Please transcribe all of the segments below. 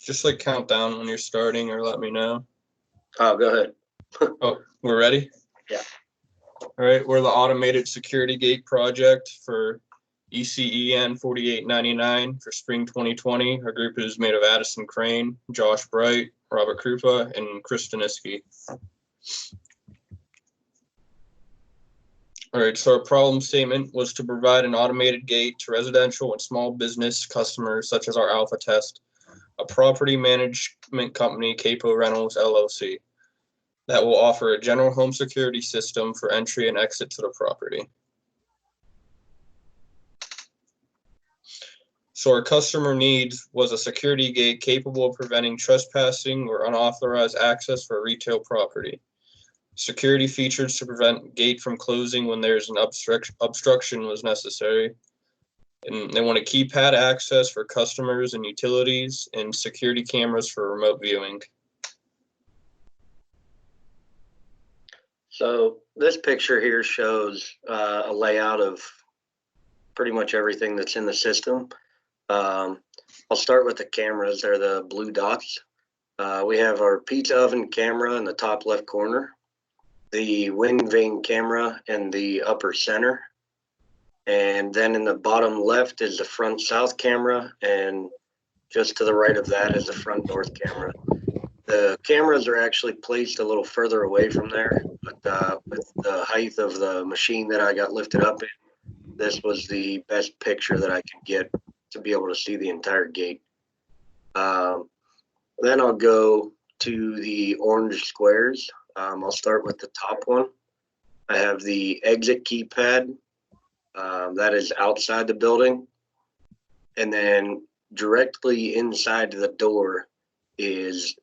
Just like count down when you're starting or let me know. Oh, go ahead. Oh, we're ready? Yeah. All right, we're the automated security gate project for ECEN 4899 for spring 2020. Our group is made of Addison Crane, Josh Bright, Robert Krupa, and Chris Daniski. All right, so our problem statement was to provide an automated gate to residential and small business customers such as our alpha test, a property management company, Capo Reynolds LLC, that will offer a general home security system for entry and exit to the property. So our customer needs was a security gate capable of preventing trespassing or unauthorized access for a retail property. Security features to prevent gate from closing when there's an obstruction was necessary. And they want a keypad access for customers and utilities and security cameras for remote viewing. So this picture here shows a layout of pretty much everything that's in the system. I'll start with the cameras. They're the blue dots. We have our pizza oven camera in the top left corner, the wind vane camera in the upper center, and then in the bottom left is the front south camera, and just to the right of that is the front north camera. The cameras are actually placed a little further away from there, but with the height of the machine that I got lifted up in, this was the best picture that I could get to be able to see the entire gate. Then I'll go to the orange squares. I'll start with the top one. I have the exit keypad. That is outside the building. And then directly inside the door is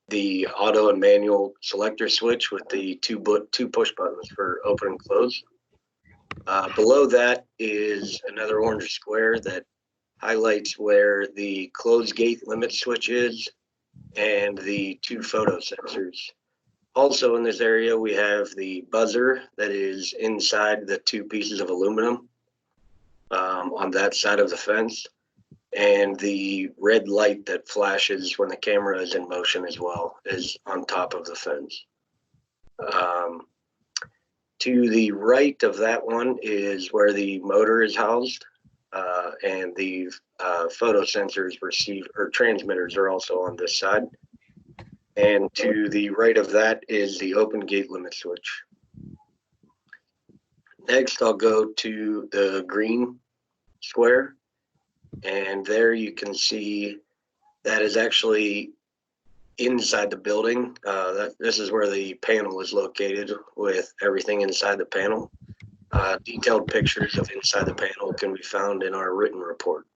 the auto and manual selector switch with the two push buttons for open and close. Below that is another orange square that highlights where the close gate limit switch is and the two photo sensors. Also in this area, we have the buzzer that is inside the two pieces of aluminum on that side of the fence, and the red light that flashes when the camera is in motion as well is on top of the fence. To the right of that one is where the motor is housed, and the photo sensors transmitters are also on this side. And to the right of that is the open gate limit switch. Next, I'll go to the green square, and there you can see that is actually inside the building. This is where the panel is located with everything inside the panel. Detailed pictures of inside the panel can be found in our written report.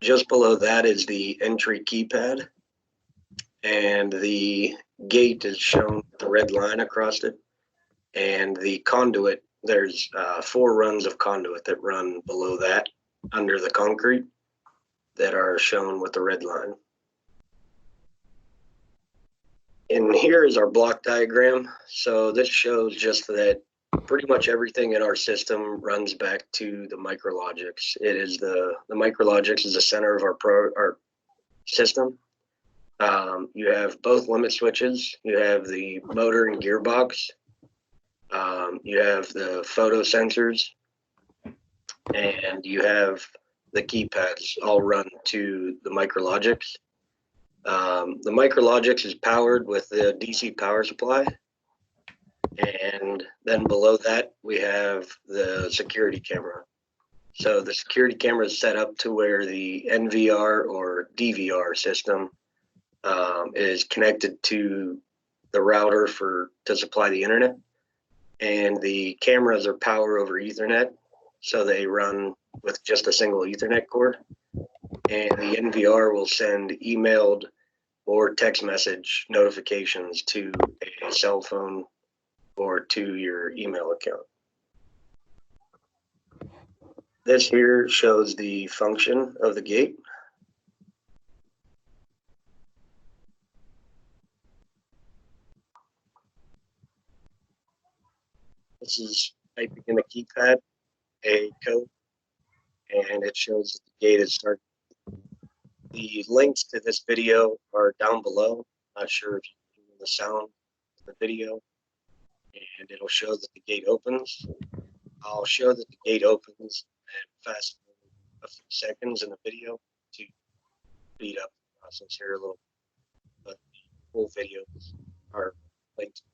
Just below that is the entry keypad, and the gate is shown with the red line across it. And the conduit, there's 4 runs of conduit that run below that under the concrete that are shown with the red line. And here is our block diagram. So this shows just that pretty much everything in our system runs back to the Micrologix. It is the Micrologix is the center of our system. You have both limit switches. You have the motor and gearbox. You have the photo sensors, and you have the keypads all run to the Micrologix. The Micrologix is powered with the DC power supply, and then below that we have the security camera. So the security camera is set up to where the NVR or DVR system is connected to the router to supply the internet, and the cameras are power over Ethernet, so they run with just a single Ethernet cord, and the NVR will send emailed or text message notifications to a cell phone or to your email account. This here shows the function of the gate. This is typing in the keypad a code, and it shows that the gate is starting. The links to this video are down below. Not sure if you can hear the sound of the video, and it'll show that the gate opens. I'll show that the gate opens and fast forward a few seconds in the video to speed up the process here a little. But the full videos are linked below.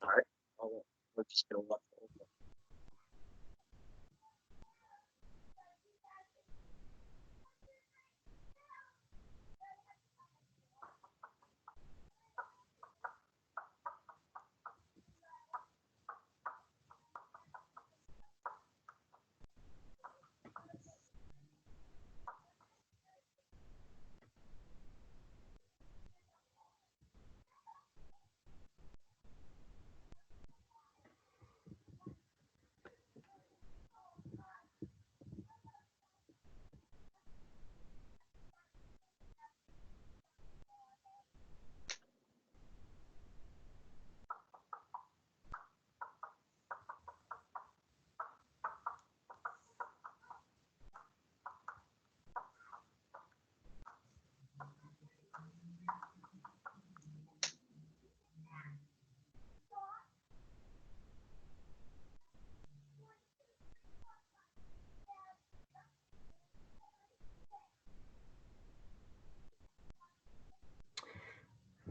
All right, we're just gonna watch.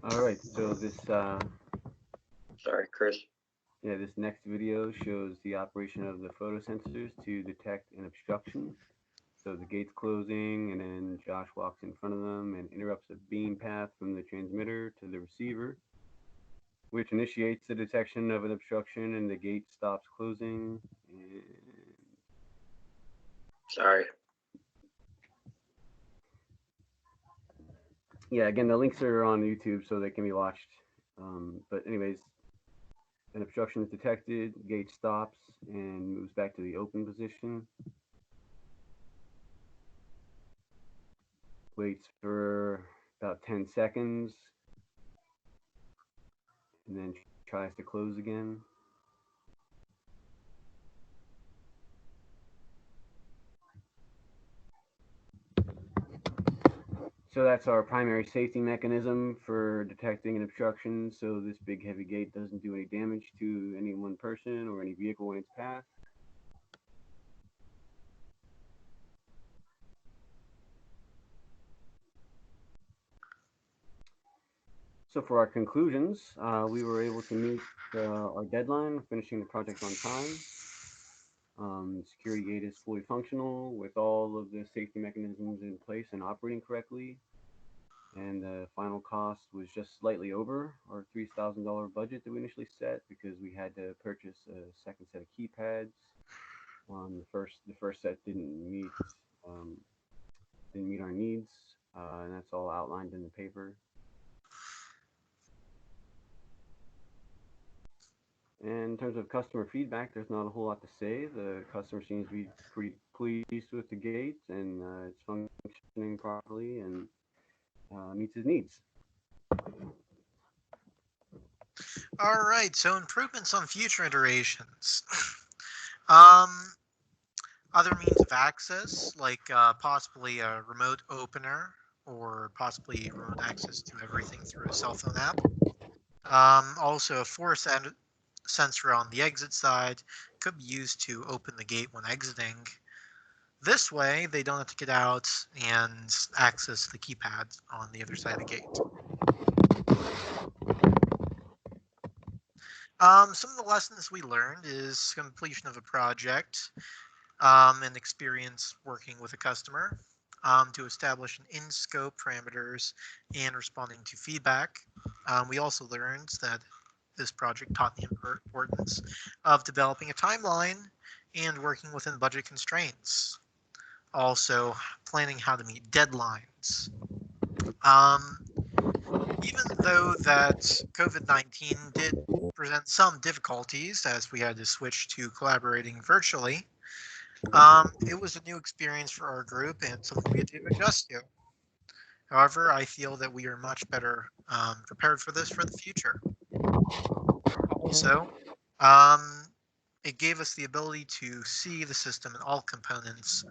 All right, so this Sorry, Chris. this next video shows the operation of the photosensors to detect an obstruction. So the gate's closing, and then Josh walks in front of them and interrupts a beam path from the transmitter to the receiver, which initiates the detection of an obstruction, and the gate stops closing. And Sorry. yeah, again, the links are on YouTube, so they can be watched. But anyways, an obstruction is detected, gate stops and moves back to the open position. Waits for about 10 seconds, and then tries to close again. So that's our primary safety mechanism for detecting an obstruction, so this big heavy gate doesn't do any damage to any one person or any vehicle in its path. So for our conclusions, we were able to meet our deadline, finishing the project on time. The security gate is fully functional with all of the safety mechanisms in place and operating correctly. And the final cost was just slightly over our $3,000 budget that we initially set, because we had to purchase a second set of keypads. The first set didn't meet our needs, and that's all outlined in the paper. And in terms of customer feedback, there's not a whole lot to say. The customer seems to be pretty pleased with the gate, and it's functioning properly and meets his needs. All right, so improvements on future iterations. Other means of access, like possibly a remote opener, or possibly remote access to everything through a cell phone app. Also, a force sensor on the exit side could be used to open the gate when exiting. This way, they don't have to get out and access the keypad on the other side of the gate. Some of the lessons we learned is completion of a project, and experience working with a customer, to establish an in-scope parameters and responding to feedback. We also learned that this project taught the importance of developing a timeline and working within budget constraints. Also, planning how to meet deadlines. even though that COVID-19 did present some difficulties as we had to switch to collaborating virtually, it was a new experience for our group and something we had to adjust to. However, I feel that we are much better prepared for this for the future. Also, it gave us the ability to see the system in all components,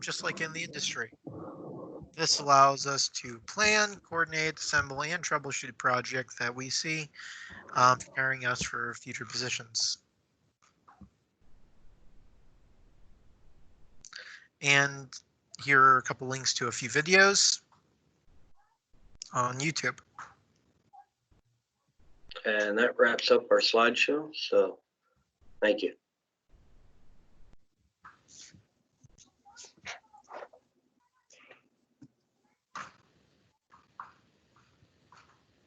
just like in the industry. This allows us to plan, coordinate, assemble, and troubleshoot projects that we see, preparing us for future positions. And here are a couple links to a few videos on YouTube. And that wraps up our slideshow. So thank you.